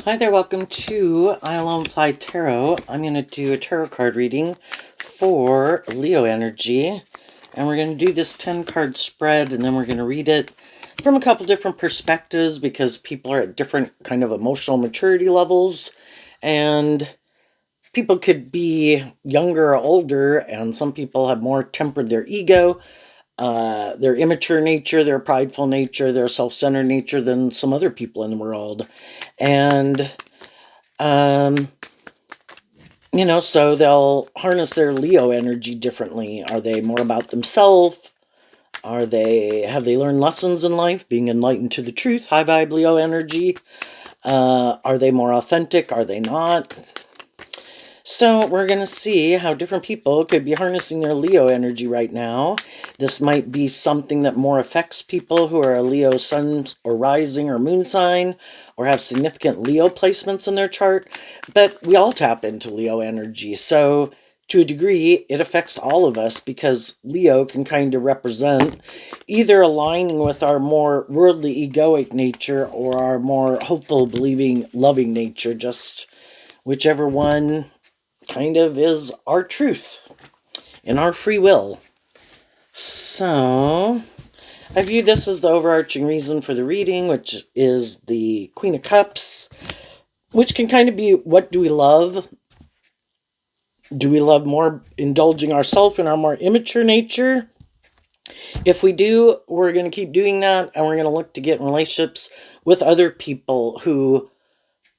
Hi there, welcome to I Alone Fly Tarot. I'm going to do a tarot card reading for Leo energy. And we're going to do this 10 card spread, and then we're going to read it from a couple different perspectives because people are at different kind of emotional maturity levels. And people could be younger or older, and some people have more tempered their ego, their immature nature, their prideful nature, their self-centered nature than some other people in the world. And so they'll harness their Leo energy differently. Are they more about themselves? Have they learned lessons in life, being enlightened to the truth, high vibe Leo energy? Are they more authentic? Are they not? So we're going to see how different people could be harnessing their Leo energy right now. This might be something that more affects people who are a Leo sun or rising or moon sign or have significant Leo placements in their chart. But we all tap into Leo energy. So to a degree, it affects all of us because Leo can kind of represent either aligning with our more worldly egoic nature or our more hopeful, believing, loving nature, just whichever one kind of is our truth and our free will. So I view this as the overarching reason for the reading, which is the Queen of Cups, which can kind of be, what do we love? Do we love more indulging ourselves in our more immature nature? If we do, we're going to keep doing that, and we're going to look to get in relationships with other people who,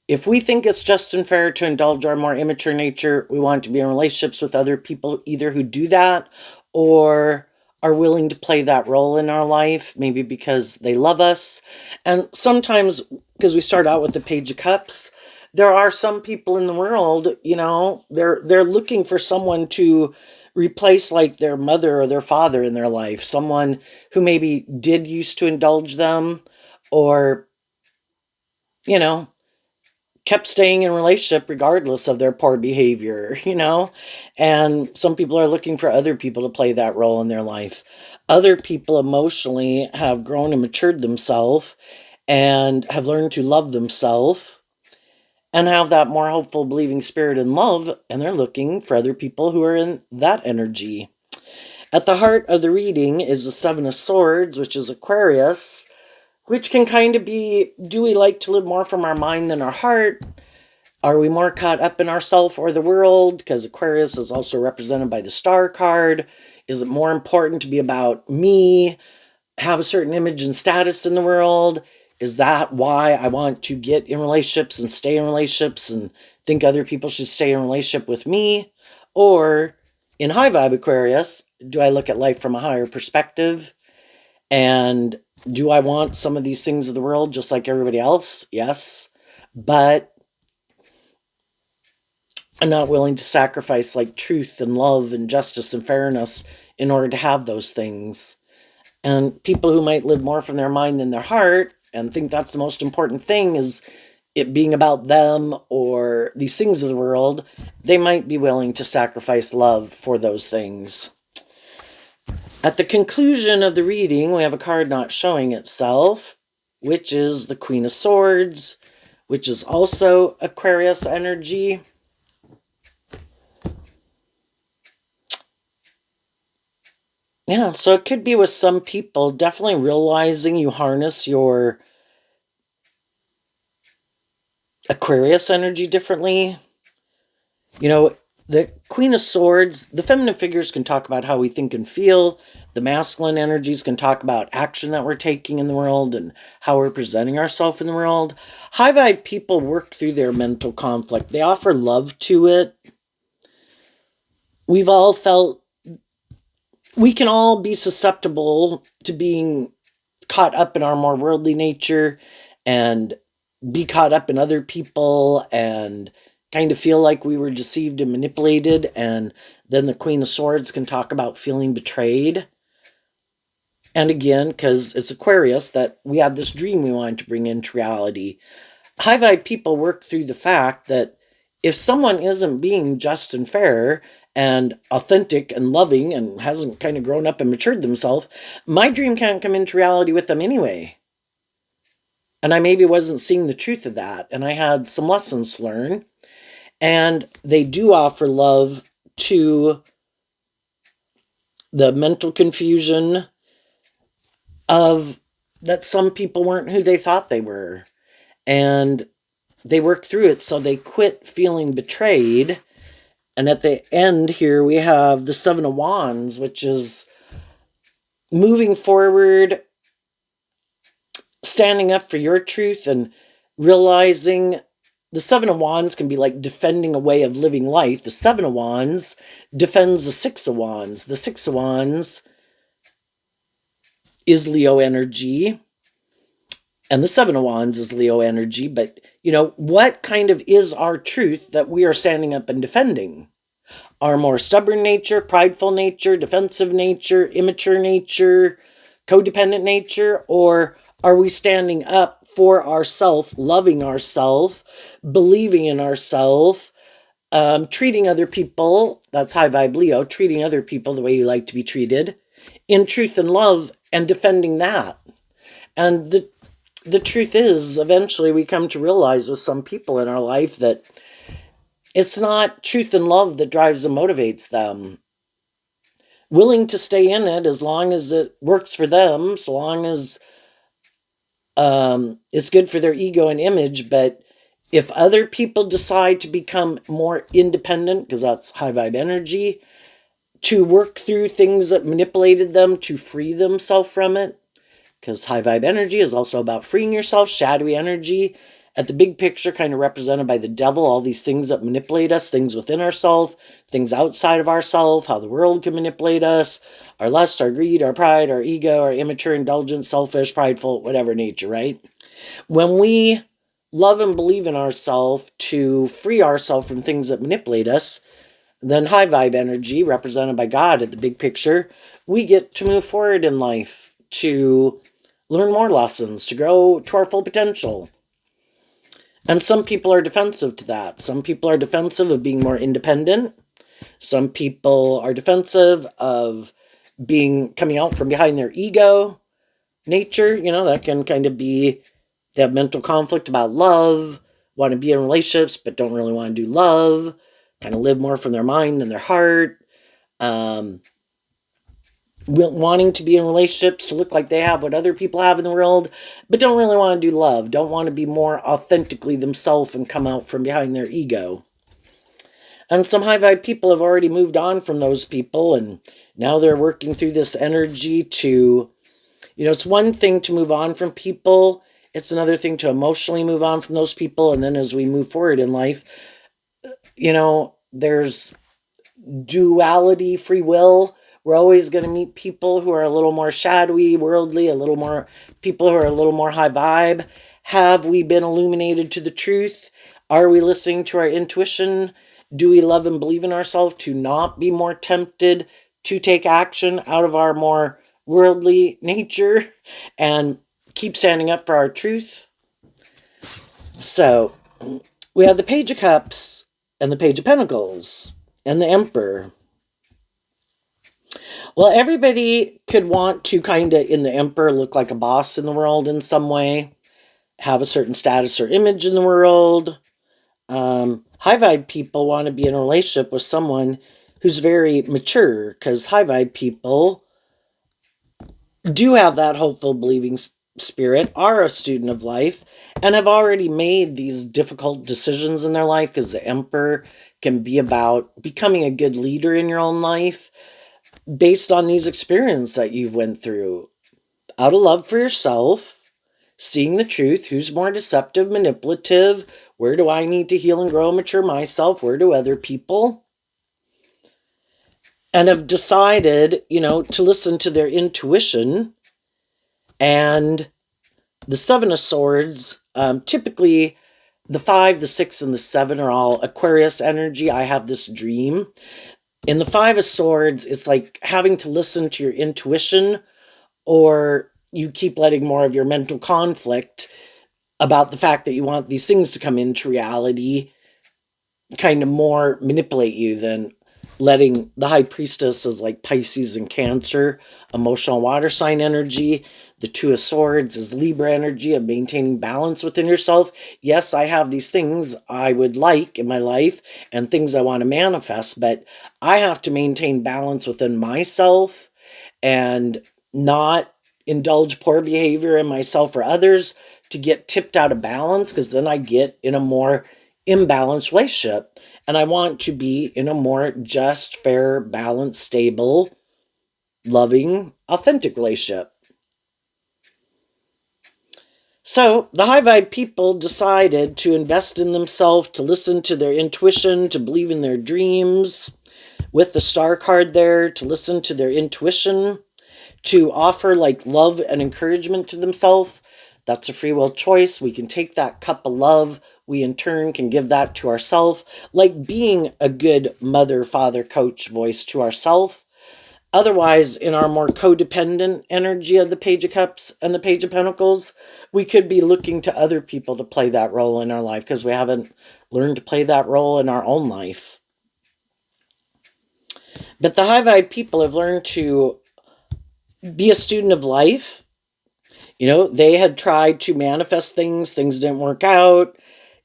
if we think it's just and fair to indulge our more immature nature, we want to be in relationships with other people either who do that or are willing to play that role in our life, maybe because they love us. And sometimes, because we start out with the Page of Cups, there are some people in the world, they're looking for someone to replace like their mother or their father in their life, someone who maybe did used to indulge them or, kept staying in a relationship regardless of their poor behavior, And some people are looking for other people to play that role in their life. Other people emotionally have grown and matured themselves and have learned to love themselves and have that more hopeful, believing spirit and love, and they're looking for other people who are in that energy. At the heart of the reading is the Seven of Swords, which is Aquarius, which can kind of be, do we like to live more from our mind than our heart? Are we more caught up in ourself or the world? Because Aquarius is also represented by the Star card. Is it more important to be about me, have a certain image and status in the world? Is that why I want to get in relationships and stay in relationships and think other people should stay in a relationship with me? Or in high vibe Aquarius, do I look at life from a higher perspective? And do I want some of these things of the world just like everybody else? Yes. But I'm not willing to sacrifice like truth and love and justice and fairness in order to have those things. And people who might live more from their mind than their heart and think that's the most important thing is it being about them or these things of the world, they might be willing to sacrifice love for those things. At the conclusion of the reading, we have a card not showing itself, which is the Queen of Swords, which is also Aquarius energy. Yeah, so it could be with some people definitely realizing you harness your Aquarius energy differently. The Queen of Swords, the feminine figures can talk about how we think and feel. The masculine energies can talk about action that we're taking in the world and how we're presenting ourselves in the world. High vibe people work through their mental conflict. They offer love to it. We've all felt, we can all be susceptible to being caught up in our more worldly nature and be caught up in other people and kind of feel like we were deceived and manipulated. And then the Queen of Swords can talk about feeling betrayed. And again, because it's Aquarius, that we had this dream we wanted to bring into reality. High vibe people work through the fact that if someone isn't being just and fair and authentic and loving and hasn't kind of grown up and matured themselves, my dream can't come into reality with them anyway. And I maybe wasn't seeing the truth of that. And I had some lessons to learn. And they do offer love to the mental confusion of that some people weren't who they thought they were. And they worked through it, so they quit feeling betrayed. And at the end here, we have the Seven of Wands, which is moving forward, standing up for your truth, and realizing the Seven of Wands can be like defending a way of living life. The Seven of Wands defends the Six of Wands. The Six of Wands is Leo energy, and the Seven of Wands is Leo energy. But, what kind of is our truth that we are standing up and defending? Our more stubborn nature, prideful nature, defensive nature, immature nature, codependent nature? Or are we standing up for ourself, loving ourself, believing in ourself, treating other people, that's high vibe Leo, treating other people the way you like to be treated, in truth and love, and defending that? And the truth is, eventually we come to realize with some people in our life that it's not truth and love that drives and motivates them. Willing to stay in it as long as it works for them, so long as it's good for their ego and image. But if other people decide to become more independent, because that's high vibe energy, to work through things that manipulated them, to free themselves from it, because high vibe energy is also about freeing yourself, shadowy energy, at the big picture kind of represented by the devil, all these things that manipulate us, things within ourselves, things outside of ourselves, how the world can manipulate us, our lust, our greed, our pride, our ego, our immature, indulgent, selfish, prideful, whatever nature, right? When we love and believe in ourselves to free ourselves from things that manipulate us, then high vibe energy, represented by God at the big picture, we get to move forward in life, to learn more lessons, to grow to our full potential. And some people are defensive to that. Some people are defensive of being more independent. Some people are defensive of coming out from behind their ego nature. That can kind of be, they have mental conflict about love, want to be in relationships, but don't really want to do love, kind of live more from their mind and their heart. Wanting to be in relationships to look like they have what other people have in the world, but don't really want to do love, don't want to be more authentically themselves and come out from behind their ego. And some high vibe people have already moved on from those people, and now they're working through this energy to, it's one thing to move on from people, it's another thing to emotionally move on from those people. And then as we move forward in life, there's duality, free will. We're always going to meet people who are a little more shadowy, worldly, people who are a little more high vibe. Have we been illuminated to the truth? Are we listening to our intuition? Do we love and believe in ourselves to not be more tempted to take action out of our more worldly nature and keep standing up for our truth? So we have the Page of Cups and the Page of Pentacles and the Emperor. Well, everybody could want to kind of, in the Emperor, look like a boss in the world in some way, have a certain status or image in the world. High vibe people want to be in a relationship with someone who's very mature, because high vibe people do have that hopeful, believing spirit, are a student of life, and have already made these difficult decisions in their life, because the Emperor can be about becoming a good leader in your own life based on these experiences that you've went through, out of love for yourself, seeing the truth, who's more deceptive, manipulative, where do I need to heal and grow and mature myself, where do other people, and have decided, to listen to their intuition. And the Seven of Swords, typically the 5, the 6, and the 7 are all Aquarius energy. I have this dream. In the 5 of Swords, it's like having to listen to your intuition, or you keep letting more of your mental conflict about the fact that you want these things to come into reality kind of more manipulate you than letting the high priestess is like Pisces and Cancer, emotional water sign energy. The Two of Swords is Libra energy of maintaining balance within yourself. Yes, I have these things I would like in my life and things I want to manifest, but I have to maintain balance within myself and not indulge poor behavior in myself or others to get tipped out of balance, because then I get in a more imbalanced relationship. And I want to be in a more just, fair, balanced, stable, loving, authentic relationship. So the high vibe people decided to invest in themselves, to listen to their intuition, to believe in their dreams. With the star card there, to listen to their intuition, to offer like love and encouragement to themselves. That's a free will choice. We can take that cup of love. We in turn can give that to ourselves, like being a good mother, father, coach voice to ourselves. Otherwise, in our more codependent energy of the Page of Cups and the Page of Pentacles, we could be looking to other people to play that role in our life because we haven't learned to play that role in our own life. But the high vibe people have learned to be a student of life. They had tried to manifest things didn't work out.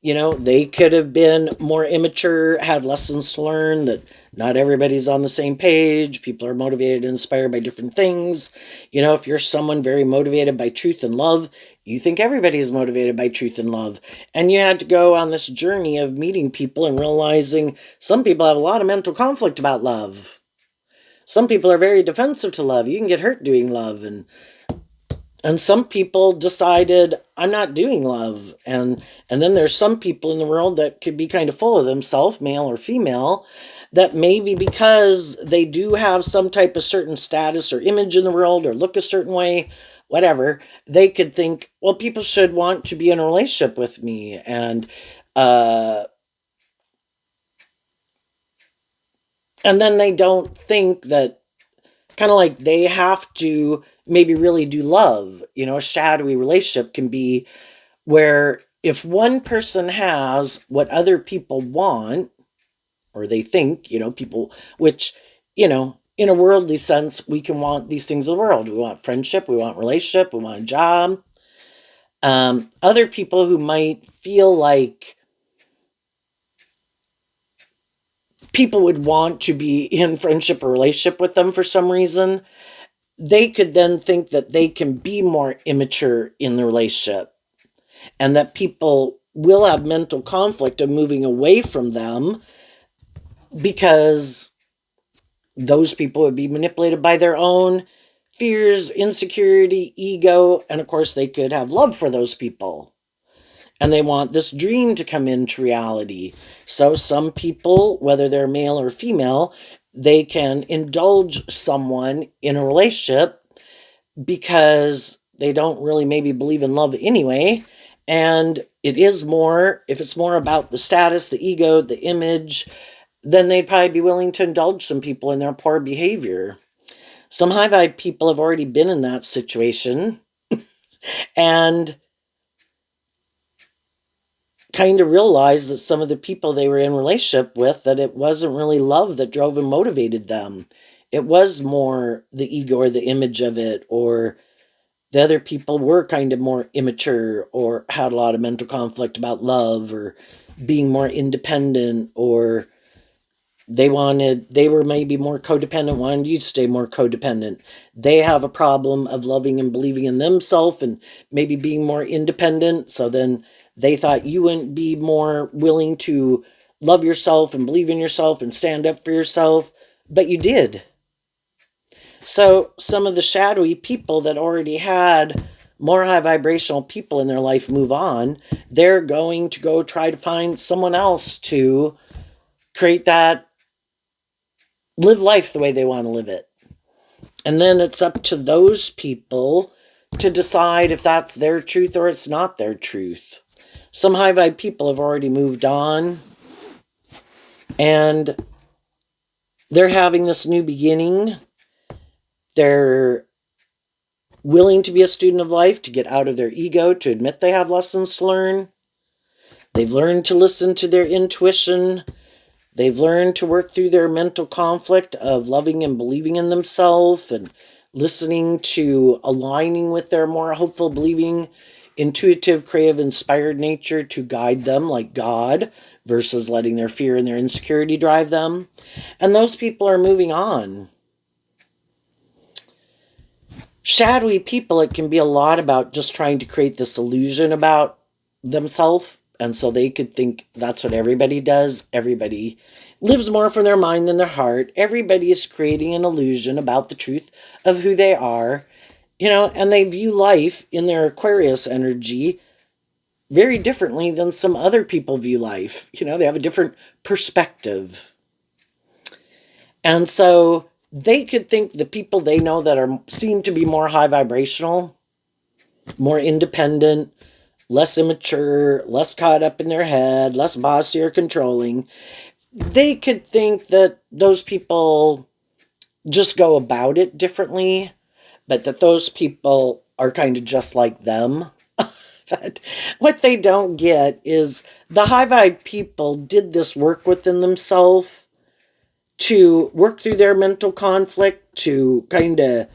They could have been more immature, had lessons to learn that not everybody's on the same page. People are motivated and inspired by different things. If you're someone very motivated by truth and love, you think everybody's motivated by truth and love. And you had to go on this journey of meeting people and realizing some people have a lot of mental conflict about love. Some people are very defensive to love. You can get hurt doing love, and some people decided I'm not doing love, and then there's some people in the world that could be kind of full of themselves, male or female, that maybe because they do have some type of certain status or image in the world or look a certain way, whatever, they could think, well, people should want to be in a relationship with me, uh and then they don't think that kind of like they have to maybe really do love. A shadowy relationship can be where if one person has what other people want, or they think, people, which, in a worldly sense, we can want these things in the world. We want friendship, we want relationship, we want a job. Other people who might feel like people would want to be in friendship or relationship with them for some reason, they could then think that they can be more immature in the relationship and that people will have mental conflict of moving away from them because those people would be manipulated by their own fears, insecurity, ego, and of course they could have love for those people. And they want this dream to come into reality. So some people, whether they're male or female, they can indulge someone in a relationship because they don't really maybe believe in love anyway. And it is more, if it's more about the status, the ego, the image, then they'd probably be willing to indulge some people in their poor behavior. Some high vibe people have already been in that situation and kind of realized that some of the people they were in relationship with, that it wasn't really love that drove and motivated them. It was more the ego or the image of it, or the other people were kind of more immature or had a lot of mental conflict about love or being more independent, or they were maybe more codependent, wanted you to stay more codependent. They have a problem of loving and believing in themselves and maybe being more independent. So then they thought you wouldn't be more willing to love yourself and believe in yourself and stand up for yourself, but you did. So some of the shadowy people that already had more high vibrational people in their life move on. They're going to go try to find someone else to create that, live life the way they want to live it. And then it's up to those people to decide if that's their truth or it's not their truth. Some high vibe people have already moved on and they're having this new beginning. They're willing to be a student of life, to get out of their ego, to admit they have lessons to learn. They've learned to listen to their intuition, They've learned to work through their mental conflict of loving and believing in themselves and listening to aligning with their more hopeful, believing, intuitive, creative, inspired nature to guide them like God versus letting their fear and their insecurity drive them. And those people are moving on. Shadowy people, it can be a lot about just trying to create this illusion about themselves. And so they could think that's what everybody does. Everybody lives more from their mind than their heart. Everybody is creating an illusion about the truth of who they are, and they view life in their Aquarius energy very differently than some other people view life. They have a different perspective. And so they could think the people they know that seem to be more high vibrational, more independent, less immature, less caught up in their head, less bossy or controlling, they could think that those people just go about it differently, but that those people are kind of just like them. But what they don't get is the high vibe people did this work within themselves to work through their mental conflict, to kind of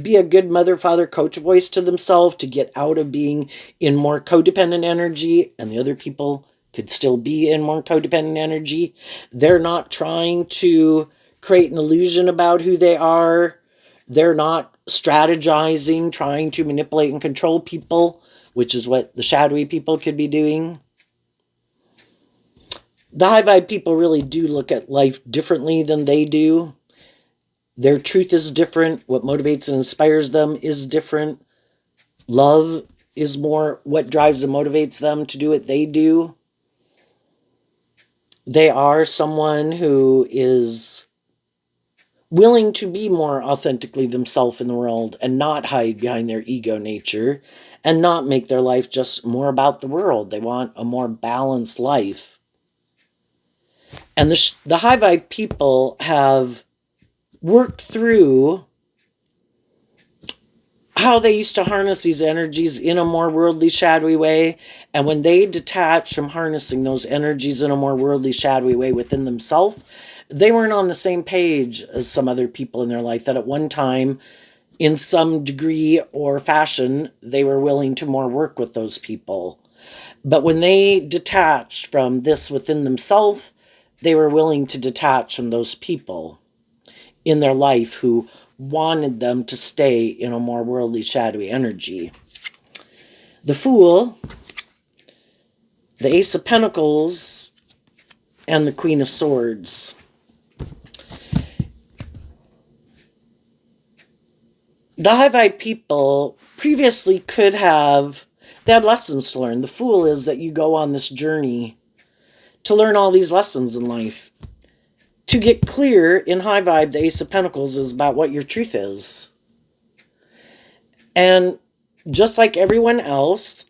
be a good mother, father, coach voice to themselves, to get out of being in more codependent energy, and the other people could still be in more codependent energy. They're not trying to create an illusion about who they are. They're not strategizing, trying to manipulate and control people, which is what the shadowy people could be doing. The high vibe people really do look at life differently than they do. Their truth is different. What motivates and inspires them is different. Love is more what drives and motivates them to do what they do. They are someone who is willing to be more authentically themselves in the world and not hide behind their ego nature and not make their life just more about the world. They want a more balanced life. And the high vibe people have worked through how they used to harness these energies in a more worldly, shadowy way. And when they detach from harnessing those energies in a more worldly, shadowy way within themselves, they weren't on the same page as some other people in their life that at one time, in some degree or fashion, they were willing to more work with those people. But when they detached from this within themselves, they were willing to detach from those people in their life who wanted them to stay in a more worldly, shadowy energy. The Fool, the Ace of Pentacles, and the Queen of Swords. The high vibe people previously they had lessons to learn. The Fool is that you go on this journey to learn all these lessons in life. To get clear in high vibe, the Ace of Pentacles is about what your truth is. And just like everyone else,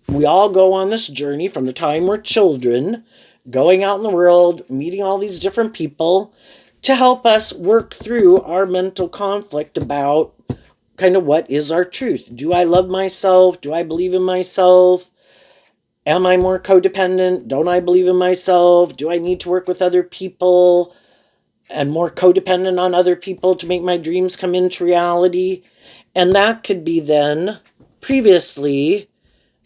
we all go on this journey from the time we're children, going out in the world, meeting all these different people to help us work through our mental conflict about kind of what is our truth. Do I love myself? Do I believe in myself? Am I more codependent? Don't I believe in myself? Do I need to work with other people and more codependent on other people to make my dreams come into reality? And that could be then previously,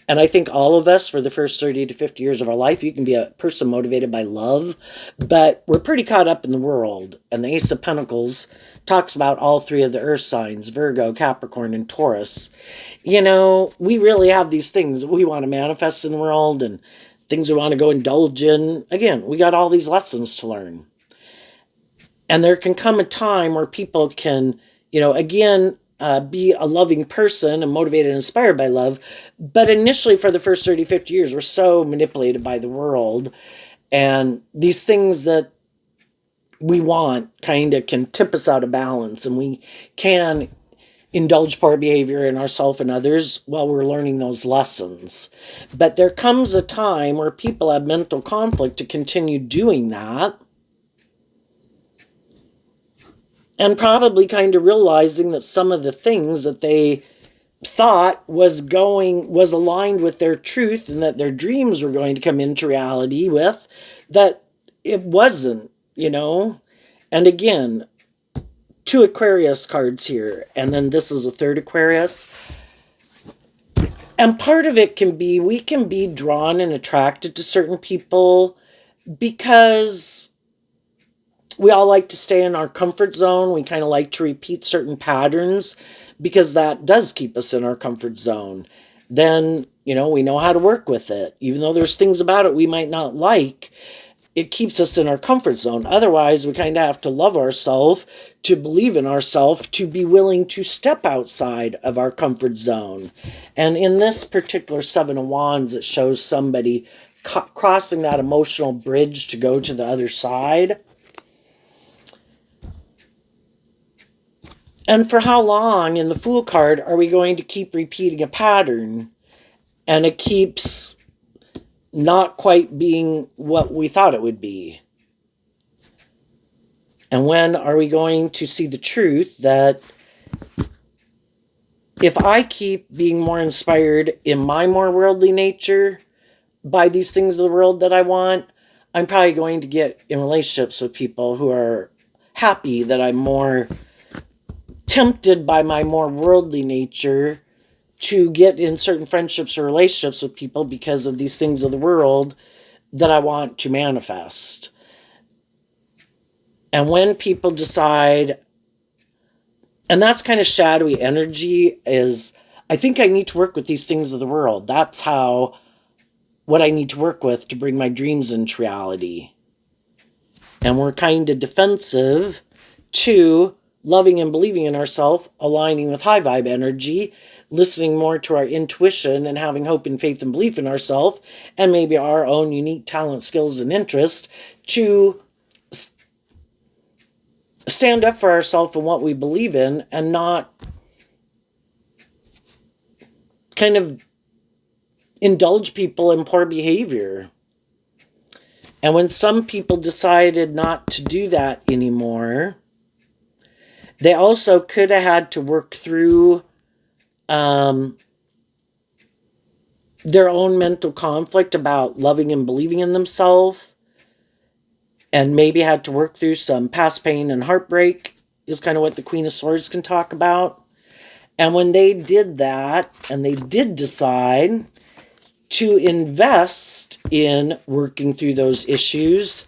and I think all of us for the first 30 to 50 years of our life, you can be a person motivated by love, but we're pretty caught up in the world. And the Ace of Pentacles talks about all three of the earth signs, Virgo, Capricorn, and Taurus. We really have these things that we want to manifest in the world and things we want to go indulge in. Again, we got all these lessons to learn. And there can come a time where people can, again, be a loving person and motivated and inspired by love. But initially, for the first 30, 50 years, we're so manipulated by the world. And these things that we want kind of can tip us out of balance. And we can indulge poor behavior in ourselves and others while we're learning those lessons. But there comes a time where people have mental conflict to continue doing that. And probably kind of realizing that some of the things that they thought was aligned with their truth and that their dreams were going to come into reality with, that it wasn't, And again, two Aquarius cards here, and then this is a third Aquarius. And part of it can be we can be drawn and attracted to certain people because we all like to stay in our comfort zone. We kind of like to repeat certain patterns because that does keep us in our comfort zone. Then, we know how to work with it. Even though there's things about it we might not like, it keeps us in our comfort zone. Otherwise, we kind of have to love ourselves, to believe in ourselves, to be willing to step outside of our comfort zone. And in this particular Seven of Wands, it shows somebody crossing that emotional bridge to go to the other side. And for how long in the Fool card are we going to keep repeating a pattern? And it keeps not quite being what we thought it would be. And when are we going to see the truth that if I keep being more inspired in my more worldly nature by these things of the world that I want, I'm probably going to get in relationships with people who are happy that I'm more tempted by my more worldly nature to get in certain friendships or relationships with people because of these things of the world that I want to manifest. And when people decide, and that's kind of shadowy energy, is I think I need to work with these things of the world. That's what I need to work with to bring my dreams into reality. And we're kind of defensive to loving and believing in ourselves, aligning with high vibe energy, listening more to our intuition and having hope and faith and belief in ourselves and maybe our own unique talent, skills, and interests to stand up for ourselves and what we believe in and not kind of indulge people in poor behavior. And when some people decided not to do that anymore, they also could have had to work through their own mental conflict about loving and believing in themselves, and maybe had to work through some past pain and heartbreak, is kind of what the Queen of Swords can talk about. And when they did that, and they did decide to invest in working through those issues,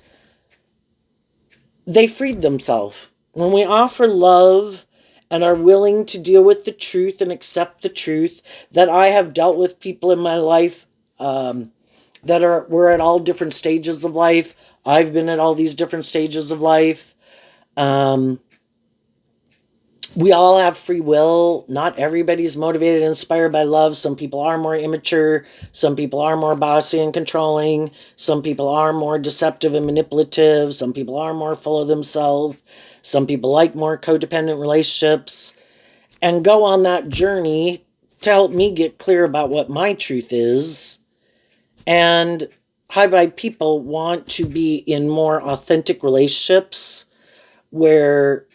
they freed themselves. When we offer love and are willing to deal with the truth and accept the truth that I have dealt with people in my life we're at all different stages of life. I've been at all these different stages of life. We all have free will. Not everybody's motivated and inspired by love. Some people are more immature. Some people are more bossy and controlling. Some people are more deceptive and manipulative. Some people are more full of themselves. Some people like more codependent relationships. And go on that journey to help me get clear about what my truth is. And high vibe people want to be in more authentic relationships where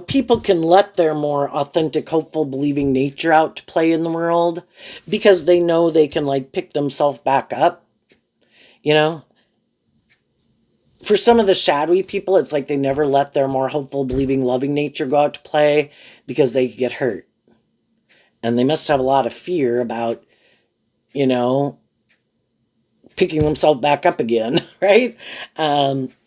people can let their more authentic, hopeful, believing nature out to play in the world because they know they can pick themselves back up. For some of the shadowy people, it's like they never let their more hopeful, believing, loving nature go out to play because they get hurt. And they must have a lot of fear about, picking themselves back up again, right?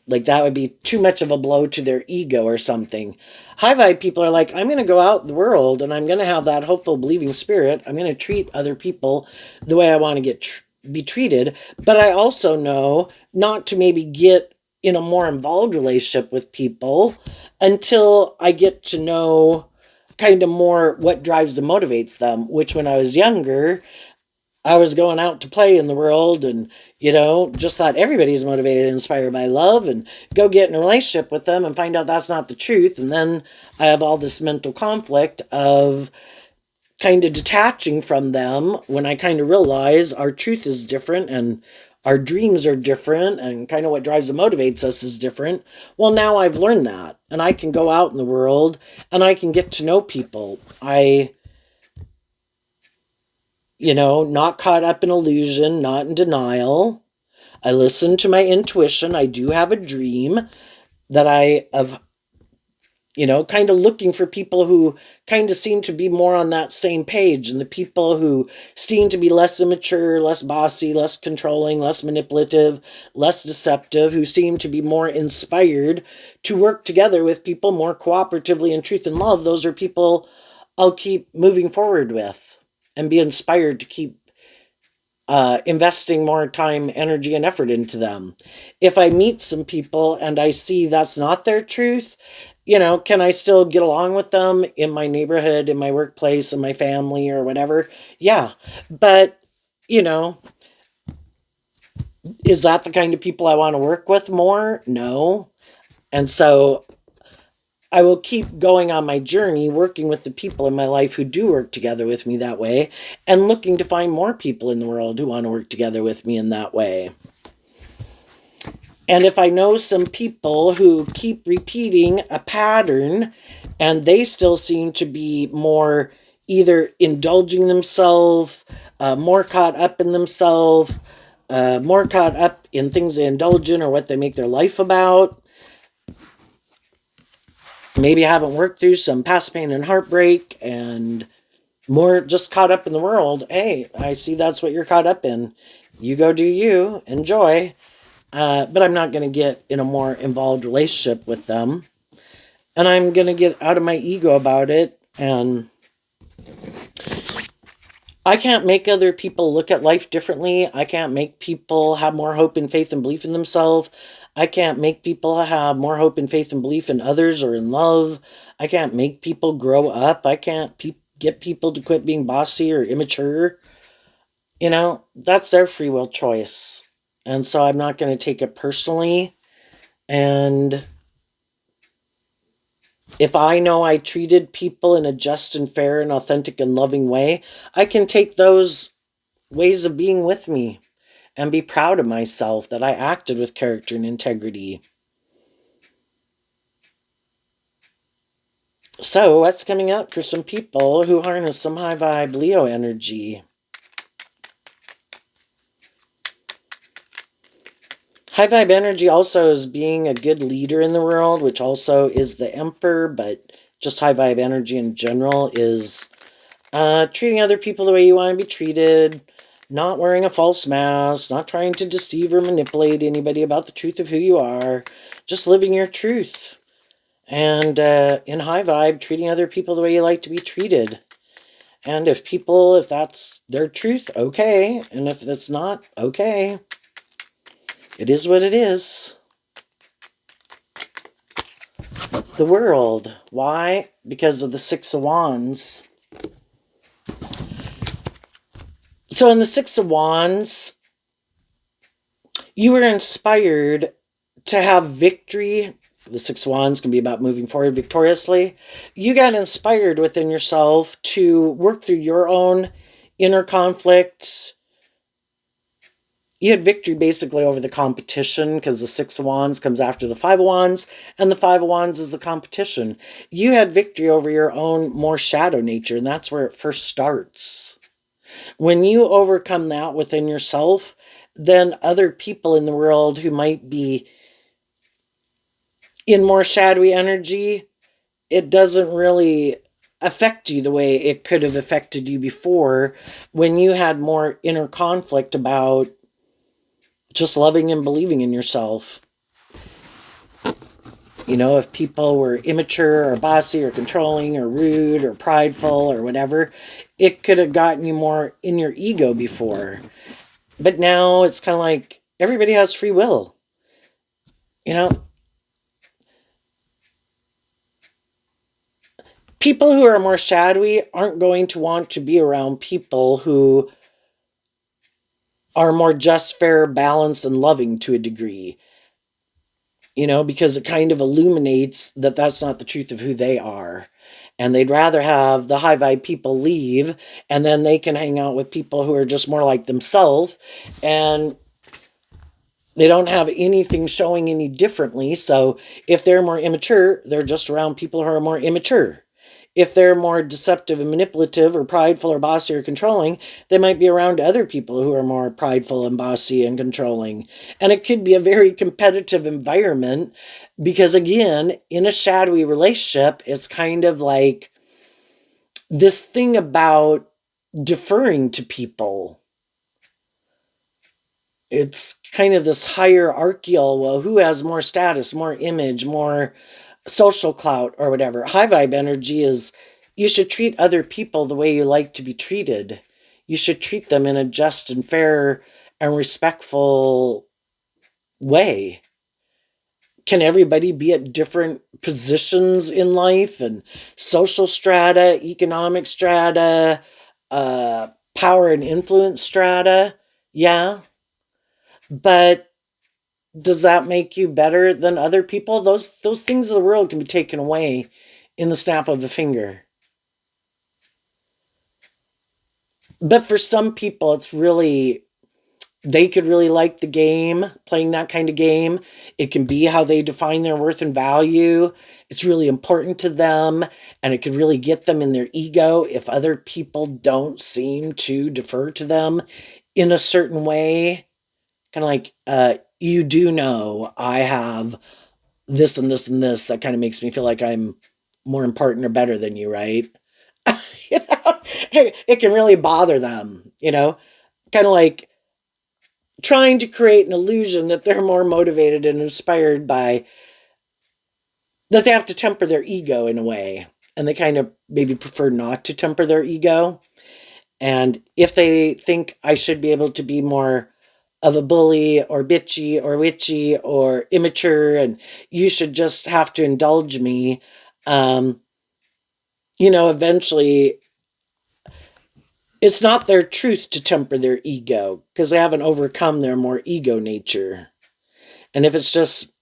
That would be too much of a blow to their ego or something. High vibe people are like, I'm going to go out in the world and I'm going to have that hopeful, believing spirit. I'm going to treat other people the way I want to be treated. But I also know not to maybe get in a more involved relationship with people until I get to know kind of more what drives and motivates them, which when I was younger, I was going out to play in the world and, just thought everybody's motivated and inspired by love and go get in a relationship with them and find out that's not the truth. And then I have all this mental conflict of kind of detaching from them when I kind of realize our truth is different and our dreams are different and kind of what drives and motivates us is different. Well, now I've learned that and I can go out in the world and I can get to know people. Not caught up in illusion, not in denial. I listen to my intuition. I do have a dream that I have, kind of looking for people who kind of seem to be more on that same page, and the people who seem to be less immature, less bossy, less controlling, less manipulative, less deceptive, who seem to be more inspired to work together with people more cooperatively in truth and love. Those are people I'll keep moving forward with and be inspired to keep investing more time, energy, and effort into them. If I meet some people and I see that's not their truth, can I still get along with them in my neighborhood, in my workplace, in my family, or whatever? Yeah. But, you know, is that the kind of people I want to work with more? No. And so I will keep going on my journey, working with the people in my life who do work together with me that way, and looking to find more people in the world who want to work together with me in that way. And if I know some people who keep repeating a pattern and they still seem to be more either indulging themselves, more caught up in themselves, more caught up in things they indulge in or what they make their life about, maybe haven't worked through some past pain and heartbreak and more just caught up in the world. Hey, I see that's what you're caught up in. You go do you, enjoy. But I'm not going to get in a more involved relationship with them. And I'm going to get out of my ego about it. And I can't make other people look at life differently. I can't make people have more hope and faith and belief in themselves. I can't make people have more hope and faith and belief in others or in love. I can't make people grow up. I can't get people to quit being bossy or immature. That's their free will choice. And so I'm not going to take it personally. And if I know I treated people in a just and fair and authentic and loving way, I can take those ways of being with me and be proud of myself that I acted with character and integrity. So, what's coming up for some people who harness some high vibe Leo energy? High vibe energy also is being a good leader in the world, which also is the Emperor, but just high vibe energy in general is treating other people the way you want to be treated, not wearing a false mask, not trying to deceive or manipulate anybody about the truth of who you are, just living your truth. And in high vibe, treating other people the way you like to be treated. And if that's their truth, okay. And if it's not, okay. It is what it is. The world. Why? Because of the Six of Wands. So in the Six of Wands, you were inspired to have victory. The Six of Wands can be about moving forward victoriously. You got inspired within yourself to work through your own inner conflicts. You had victory basically over the competition because the Six of Wands comes after the Five of Wands, and the Five of Wands is the competition. You had victory over your own more shadow nature, and that's where it first starts. When you overcome that within yourself, then other people in the world who might be in more shadowy energy, it doesn't really affect you the way it could have affected you before when you had more inner conflict about just loving and believing in yourself. If people were immature or bossy or controlling or rude or prideful or whatever, it could have gotten you more in your ego before. But now it's kind of like everybody has free will. People who are more shadowy aren't going to want to be around people who are more just, fair, balanced, and loving to a degree. Because it kind of illuminates that that's not the truth of who they are. And they'd rather have the high vibe people leave, and then they can hang out with people who are just more like themselves, and they don't have anything showing any differently. So if they're more immature, they're just around people who are more immature. If they're more deceptive and manipulative or prideful or bossy or controlling, they might be around other people who are more prideful and bossy and controlling. And it could be a very competitive environment because, again, in a shadowy relationship, it's kind of like this thing about deferring to people. It's kind of this hierarchical, well, who has more status, more image, more social clout, or whatever. High vibe energy is you should treat other people the way you like to be treated. You should treat them in a just and fair and respectful way. Can everybody be at different positions in life and social strata, economic strata, power and influence strata? Yeah. But does that make you better than other people? Those things of the world can be taken away in the snap of a finger. But for some people, it's really, they could really like the game, playing that kind of game. It can be how they define their worth and value. It's really important to them, and it could really get them in their ego if other people don't seem to defer to them in a certain way. Kind of like, you do know I have this and this and this. That kind of makes me feel like I'm more important or better than you, right? You know, it can really bother them, kind of like trying to create an illusion that they're more motivated and inspired by, that they have to temper their ego in a way. And they kind of maybe prefer not to temper their ego. And if they think I should be able to be more of a bully or bitchy or witchy or immature, and you should just have to indulge me, um, eventually it's not their truth to temper their ego because they haven't overcome their more ego nature. And if it's just,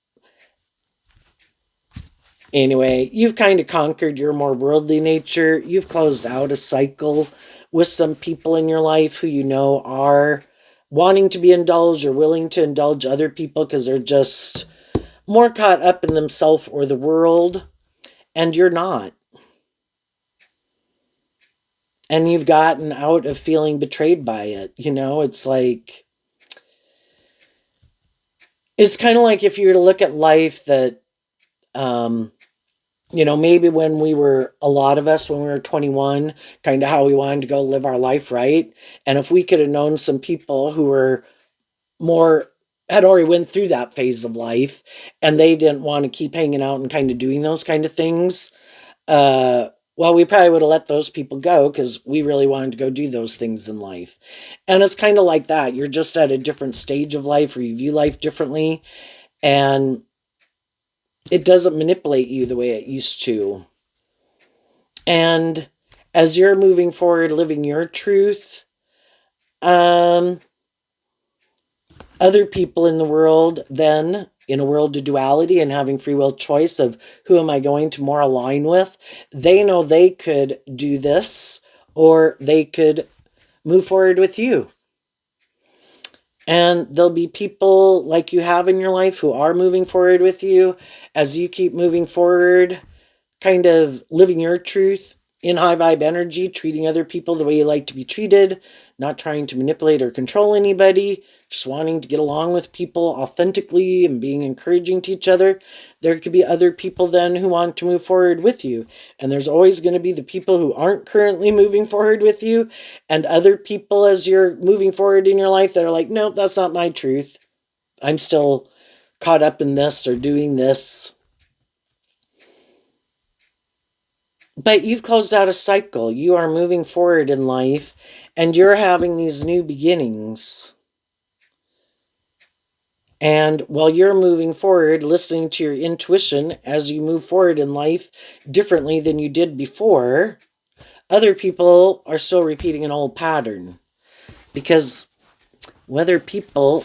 anyway, you've kind of conquered your more worldly nature, you've closed out a cycle with some people in your life who are wanting to be indulged or willing to indulge other people because they're just more caught up in themselves or the world, and you're not. And you've gotten out of feeling betrayed by it. It's kind of like if you were to look at life that, um, maybe when we were, a lot of us, when we were 21, kind of how we wanted to go live our life, right? And if we could have known some people who were more, had already went through that phase of life, and they didn't want to keep hanging out and kind of doing those kind of things, uh, well, we probably would have let those people go because we really wanted to go do those things in life. And it's kind of like that. You're just at a different stage of life where you view life differently, and it doesn't manipulate you the way it used to. And as you're moving forward, living your truth, um, other people in the world, then in a world of duality and having free will choice of who am I going to more align with, they know they could do this or they could move forward with you. And there'll be people like you have in your life who are moving forward with you as you keep moving forward, kind of living your truth in high vibe energy, treating other people the way you like to be treated, not trying to manipulate or control anybody, just wanting to get along with people authentically and being encouraging to each other. There could be other people then who want to move forward with you. And there's always going to be the people who aren't currently moving forward with you, and other people as you're moving forward in your life that are like, nope, that's not my truth. I'm still caught up in this or doing this. But you've closed out a cycle. You are moving forward in life and you're having these new beginnings. And while you're moving forward, listening to your intuition as you move forward in life differently than you did before, other people are still repeating an old pattern. Because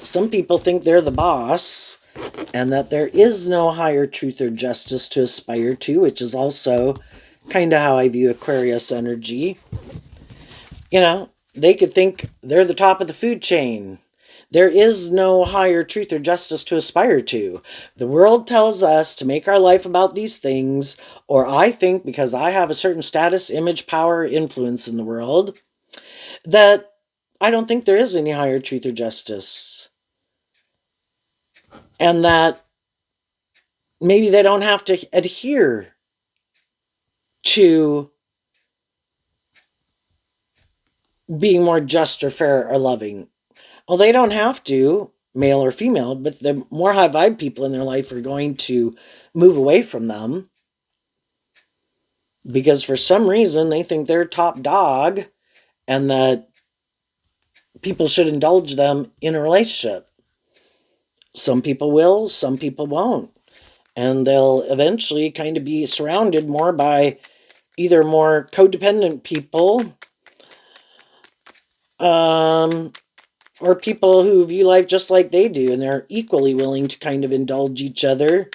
some people think they're the boss and that there is no higher truth or justice to aspire to, which is also kind of how I view Aquarius energy. They could think they're the top of the food chain. There is no higher truth or justice to aspire to. The world tells us to make our life about these things, or I think because I have a certain status, image, power, influence in the world, that I don't think there is any higher truth or justice. And that maybe they don't have to adhere to being more just or fair or loving. Well, they don't have to, male or female, but the more high vibe people in their life are going to move away from them because for some reason they think they're top dog and that people should indulge them in a relationship. Some people will, some people won't. And they'll eventually kind of be surrounded more by either more codependent people, or people who view life just like they do, and they're equally willing to kind of indulge each other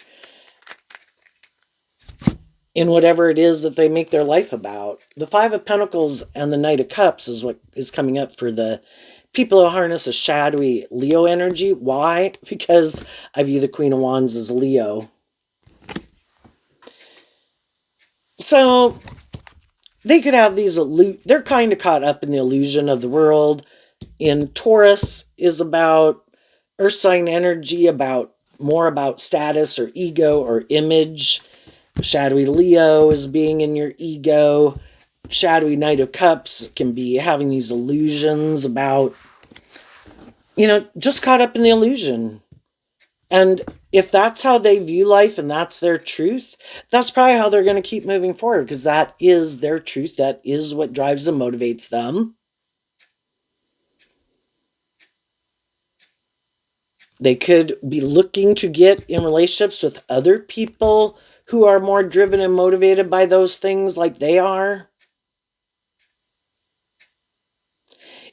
in whatever it is that they make their life about. The Five of Pentacles and the Knight of Cups is what is coming up for the people who harness a shadowy Leo energy. Why? Because I view the Queen of Wands as Leo. So they could have these, they're kind of caught up in the illusion of the world. In Taurus is about earth sign energy, about more about status or ego or image. Shadowy Leo is being in your ego. Shadowy Knight of Cups can be having these illusions about, just caught up in the illusion. And if that's how they view life and that's their truth, that's probably how they're going to keep moving forward, because that is their truth. That is what drives them, motivates them. They could be looking to get in relationships with other people who are more driven and motivated by those things like they are.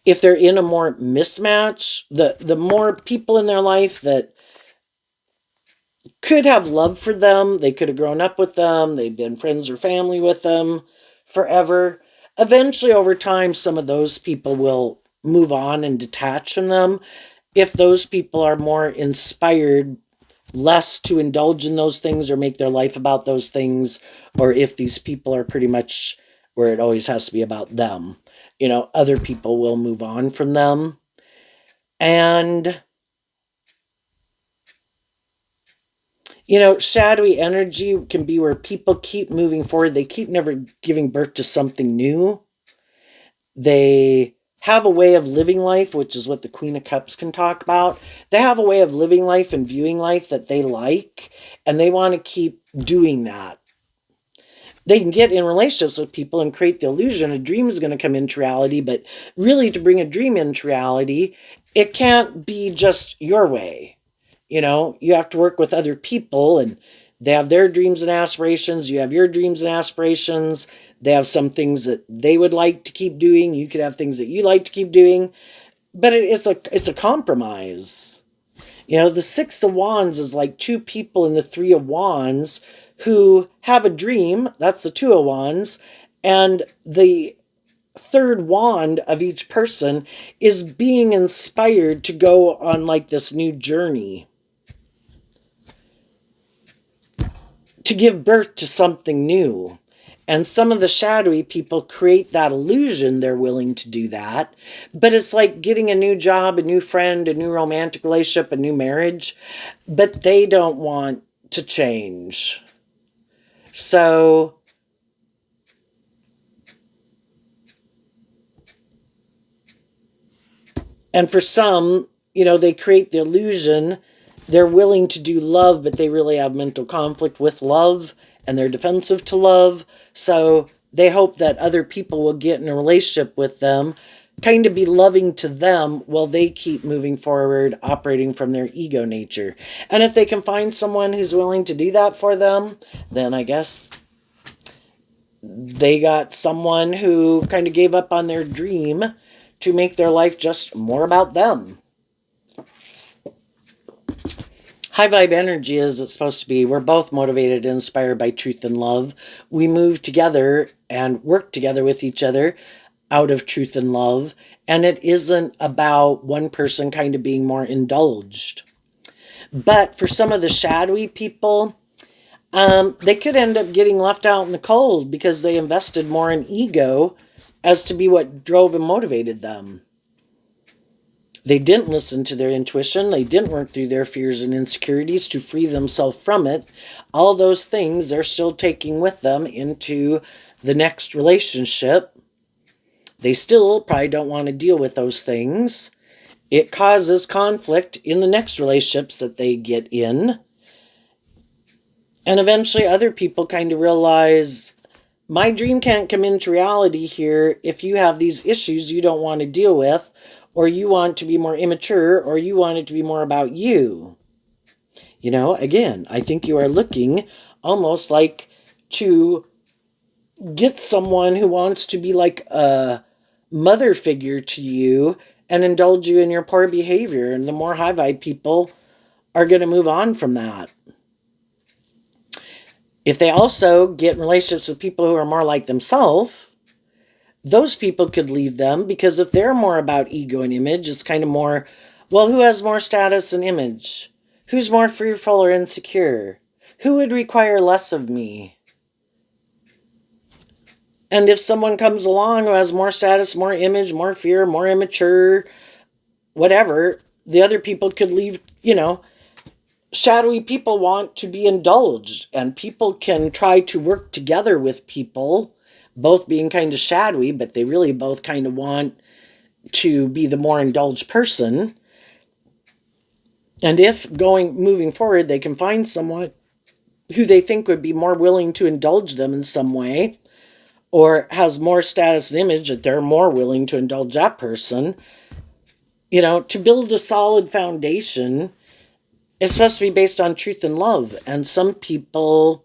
If they're in a more mismatch, the more people in their life that could have love for them, they could have grown up with them, they've been friends or family with them forever. Eventually, over time, some of those people will move on and detach from them. If those people are more inspired less to indulge in those things or make their life about those things, or if these people are pretty much where it always has to be about them, other people will move on from them. And shadowy energy can be where people keep moving forward. They keep never giving birth to something new. They have a way of living life, which is what the Queen of Cups can talk about. They have a way of living life and viewing life that they like, and they want to keep doing that. They can get in relationships with people and create the illusion a dream is going to come into reality, but really to bring a dream into reality, it can't be just your way. You have to work with other people, and they have their dreams and aspirations. You have your dreams and aspirations. They have some things that they would like to keep doing. You could have things that you like to keep doing, but it's a compromise. The Six of Wands is like two people in the Three of Wands who have a dream. That's the Two of Wands, and the third wand of each person is being inspired to go on like this new journey, to give birth to something new. And some of the shadowy people create that illusion they're willing to do that. But it's like getting a new job, a new friend, a new romantic relationship, a new marriage. But they don't want to change. So, and for some, they create the illusion they're willing to do love, but they really have mental conflict with love, and they're defensive to love. So they hope that other people will get in a relationship with them, kind of be loving to them while they keep moving forward, operating from their ego nature. And if they can find someone who's willing to do that for them, then I guess they got someone who kind of gave up on their dream to make their life just more about them. High vibe energy is it's supposed to be. We're both motivated and inspired by truth and love. We move together and work together with each other. out of truth and love, and it isn't about one person kind of being more indulged. But for some of the shadowy people, they could end up getting left out in the cold because they invested more in ego as to be what drove and motivated them. They didn't listen to their intuition. They didn't work through their fears and insecurities to free themselves from it. All those things they're still taking with them into the next relationship. They still probably don't want to deal with those things. It causes conflict in the next relationships that they get in. And eventually other people kind of realize, my dream can't come into reality here if you have these issues you don't want to deal with, or you want to be more immature, or you want it to be more about you. You know, again, I think you are looking almost like to get someone who wants to be like a mother figure to you and indulge you in your poor behavior. And the more high vibe people are going to move on from that. If they also get in relationships with people who are more like themselves, those people could leave them, because if they're more about ego and image, it's kind of more, well, who has more status and image? Who's more fearful or insecure? Who would require less of me? And if someone comes along who has more status, more image, more fear, more immature, whatever, the other people could leave, you know. Shadowy people want to be indulged, and people can try to work together with people, both being kind of shadowy, but they really both kind of want to be the more indulged person. And if moving forward, they can find someone who they think would be more willing to indulge them in some way, or has more status and image that they're more willing to indulge that person, you know, to build a solid foundation, it's supposed to be based on truth and love. And some people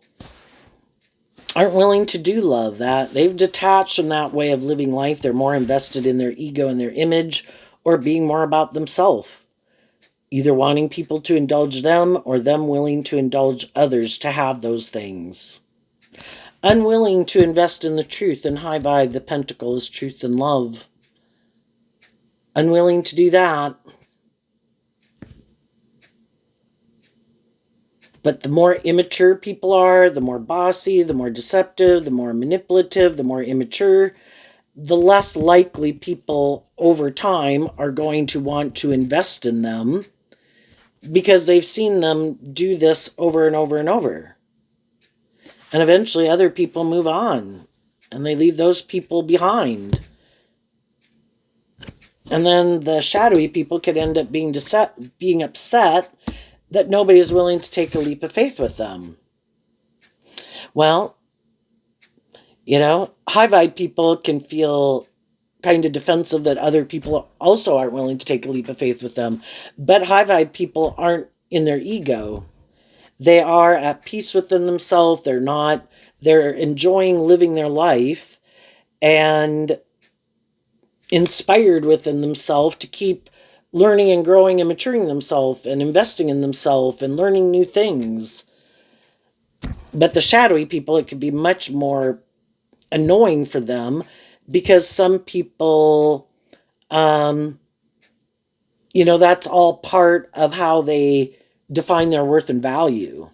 aren't willing to do love. That they've detached from that way of living life. They're more invested in their ego and their image, or being more about themselves. Either wanting people to indulge them, or them willing to indulge others to have those things. Unwilling to invest in the truth. And high vibe, the pentacle is truth and love. Unwilling to do that. But the more immature people are, the more bossy, the more deceptive, the more manipulative, the more immature, the less likely people over time are going to want to invest in them, because they've seen them do this over and over and over. And eventually other people move on, and they leave those people behind. And then the shadowy people could end up being upset that nobody is willing to take a leap of faith with them. Well, you know, high vibe people can feel kind of defensive that other people also aren't willing to take a leap of faith with them. But high vibe people aren't in their ego. They are at peace within themselves. They're enjoying living their life and inspired within themselves to keep learning and growing and maturing themselves and investing in themselves and learning new things. But the shadowy people, it could be much more annoying for them, because some people, you know, that's all part of how they define their worth and value.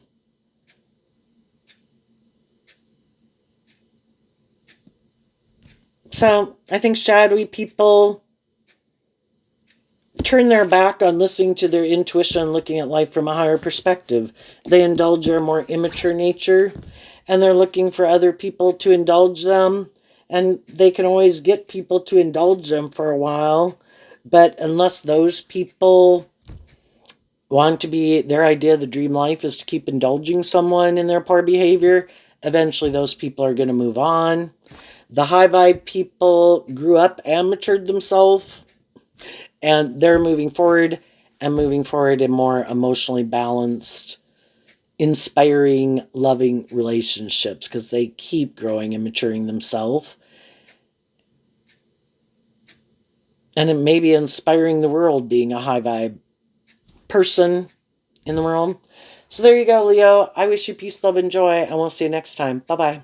So I think shadowy people turn their back on listening to their intuition and looking at life from a higher perspective. They indulge their more immature nature, and they're looking for other people to indulge them. And they can always get people to indulge them for a while, but unless those people want to be, their idea of the dream life is to keep indulging someone in their poor behavior, eventually those people are going to move on. The high vibe people grew up and matured themselves, and they're moving forward in more emotionally balanced, inspiring, loving relationships, because they keep growing and maturing themselves. And it may be inspiring the world, being a high vibe person in the world. So there you go, Leo. I wish you peace, love, and joy, and we'll see you next time. Bye-bye.